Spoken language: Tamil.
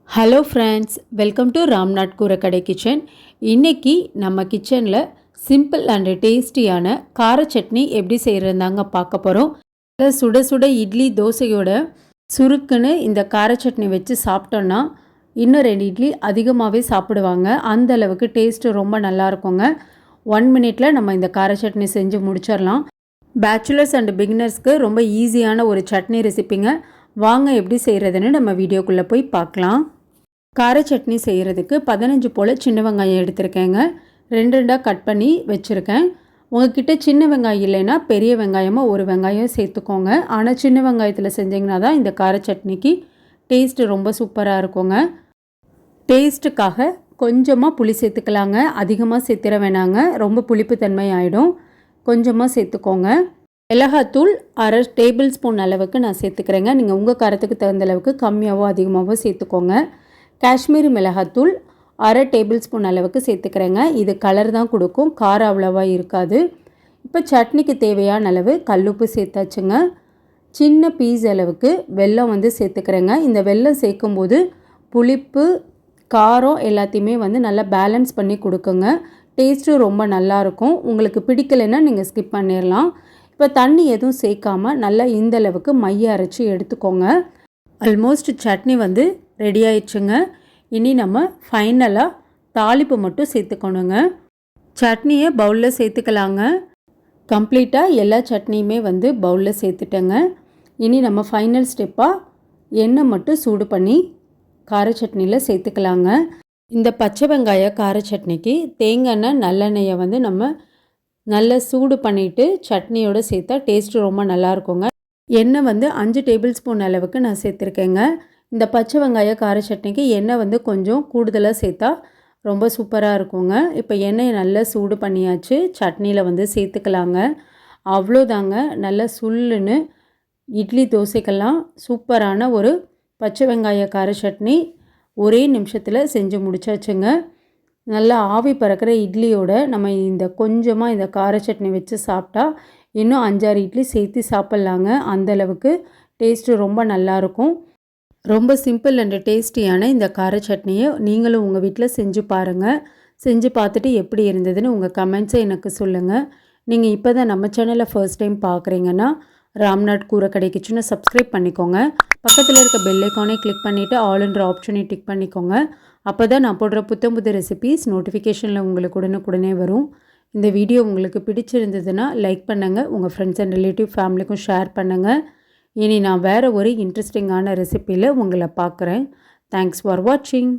Hello friends, welcome to Ramnath கூரக்கடை kitchen. இன்றைக்கி நம்ம கிச்சனில் சிம்பிள் அண்ட் டேஸ்டியான கார சட்னி எப்படி செய்கிறதாங்க பார்க்க போகிறோம். சுட சுட இட்லி தோசையோட சுருக்குன்னு இந்த கார சட்னி வச்சு சாப்பிட்டோன்னா இன்னும் 2 இட்லி அதிகமாகவே சாப்பிடுவாங்க. அந்த அளவுக்கு டேஸ்ட்டு ரொம்ப நல்லா இருக்குங்க. 1 மினிட்ல நம்ம இந்த கார சட்னி செஞ்சு முடிச்சிடலாம். பேச்சுலர்ஸ் அண்ட் பிகினர்ஸ்க்கு ரொம்ப ஈஸியான ஒரு சட்னி ரெசிப்பிங்க. வாங்க எப்படி செய்கிறதுன்னு நம்ம வீடியோக்குள்ளே போய் பார்க்கலாம். கார சட்னி செய்கிறதுக்கு 15 போல் சின்ன வெங்காயம் எடுத்திருக்கேங்க. 2 கட் பண்ணி வச்சுருக்கேன். உங்ககிட்ட சின்ன வெங்காயம் இல்லைன்னா பெரிய வெங்காயமாக ஒரு வெங்காயம் சேர்த்துக்கோங்க. ஆனால் சின்ன வெங்காயத்தில் செஞ்சிங்கன்னா தான் இந்த கார சட்னிக்கு டேஸ்ட்டு ரொம்ப சூப்பராக இருக்குங்க. டேஸ்ட்டுக்காக கொஞ்சமாக புளி சேர்த்துக்கலாங்க. அதிகமாக சேர்த்துற வேணாங்க, ரொம்ப புளிப்பு தன்மை ஆகிடும். கொஞ்சமாக சேர்த்துக்கோங்க. மிளகாத்தூள் 1/2 டேபிள் ஸ்பூன் அளவுக்கு நான் சேர்த்துக்கிறேங்க. நீங்கள் உங்கள் காரத்துக்கு தகுந்த அளவுக்கு கம்மியாகவோ அதிகமாகவோ சேர்த்துக்கோங்க. காஷ்மீரி மிளகாத்தூள் 1/2 டேபிள் ஸ்பூன் அளவுக்கு சேர்த்துக்கிறேங்க. இது கலர் தான் கொடுக்கும், காரம் அவ்வளோவா இருக்காது. இப்போ சட்னிக்கு தேவையான அளவு கல்லுப்பு சேர்த்தாச்சுங்க. சின்ன பீஸ் அளவுக்கு வெல்லம் சேர்த்துக்கிறேங்க. இந்த வெல்லம் சேர்க்கும்போது புளிப்பு காரம் எல்லாத்தையுமே நல்லா பேலன்ஸ் பண்ணி கொடுக்குங்க. டேஸ்ட்டும் ரொம்ப நல்லாயிருக்கும். உங்களுக்கு பிடிக்கலைன்னா நீங்கள் ஸ்கிப் பண்ணிடலாம். இப்போ தண்ணி எதுவும் சேர்க்காமல் நல்லா இந்த அளவுக்கு மைய அரைச்சி எடுத்துக்கோங்க. ஆல்மோஸ்ட் சட்னி ரெடி ஆயிடுச்சுங்க. இனி நம்ம ஃபைனலாக தாளிப்பு மட்டும் சேர்த்துக்கணுங்க. சட்னியை பவுலில் சேர்த்துக்கலாங்க. கம்ப்ளீட்டாக எல்லா சட்னியுமே பவுலில் சேர்த்துட்டேங்க. இனி நம்ம ஃபைனல் ஸ்டெப்பாக எண்ணெய் மட்டும் சூடு பண்ணி கார சட்னியில் சேர்த்துக்கலாங்க. இந்த பச்சை வெங்காய கார சட்னிக்கு தேங்காய் எண்ணெய் நல்லெண்ணெயை நம்ம நல்லா சூடு பண்ணிவிட்டு சட்னியோடு சேர்த்தா டேஸ்ட்டு ரொம்ப நல்லாயிருக்குங்க. எண்ணெய் 5 டேபிள் ஸ்பூன் அளவுக்கு நான் சேர்த்துருக்கேங்க. இந்த பச்சை வெங்காய கார சட்னிக்கு எண்ணெய் கொஞ்சம் கூடுதலாக சேர்த்தா ரொம்ப சூப்பராக இருக்குங்க. இப்போ எண்ணெயை நல்லா சூடு பண்ணியாச்சு. சட்னியில் சேர்த்துக்கலாங்க. அவ்வளோதாங்க, நல்லா சுல்லுன்னு இட்லி தோசைக்கெல்லாம் சூப்பரான ஒரு பச்சை வெங்காய கார சட்னி ஒரே நிமிஷத்தில் செஞ்சு முடிச்சாச்சுங்க. நல்லா ஆவி பறக்கிற இட்லியோட நம்ம கொஞ்சமாக இந்த கார சட்னி வச்சு சாப்பிட்டா இன்னும் 5-6 இட்லி சேர்த்து சாப்பிட்லாங்க. அந்தளவுக்கு டேஸ்ட்டு ரொம்ப நல்லாயிருக்கும். ரொம்ப சிம்பிள் அண்ட் டேஸ்டியான இந்த கார சட்னியை நீங்களும் உங்கள் வீட்டில் செஞ்சு பாருங்கள். செஞ்சு பார்த்துட்டு எப்படி இருந்ததுன்னு உங்கள் கமெண்ட்ஸை எனக்கு சொல்லுங்கள். நீங்கள் இப்போ தான் நம்ம சேனலை ஃபர்ஸ்ட் டைம் பார்க்குறீங்கன்னா ராம்நாத் கூரக்கடை கிச்சனை சப்ஸ்கிரைப் பண்ணிக்கோங்க. பக்கத்தில் இருக்க பெல் ஐக்கானை கிளிக் பண்ணிவிட்டு ஆல்ன்ற ஆப்ஷனை டிக் பண்ணிக்கோங்க. அப்போ தான் நான் போடுற புது ரெசிபீஸ் நோட்டிஃபிகேஷனில் உங்களுக்கு உடனுக்குடனே வரும். இந்த வீடியோ உங்களுக்கு பிடிச்சிருந்ததுன்னா லைக் பண்ணுங்கள். உங்கள் ஃப்ரெண்ட்ஸ் அண்ட் ரிலேட்டிவ் ஃபேமிலிக்கும் ஷேர் பண்ணுங்கள். இனி நான் வேறு ஒரு இன்ட்ரெஸ்டிங்கான ரெசிப்பியில் உங்களை பார்க்குறேன். தேங்க்ஸ் ஃபார் வாட்சிங்.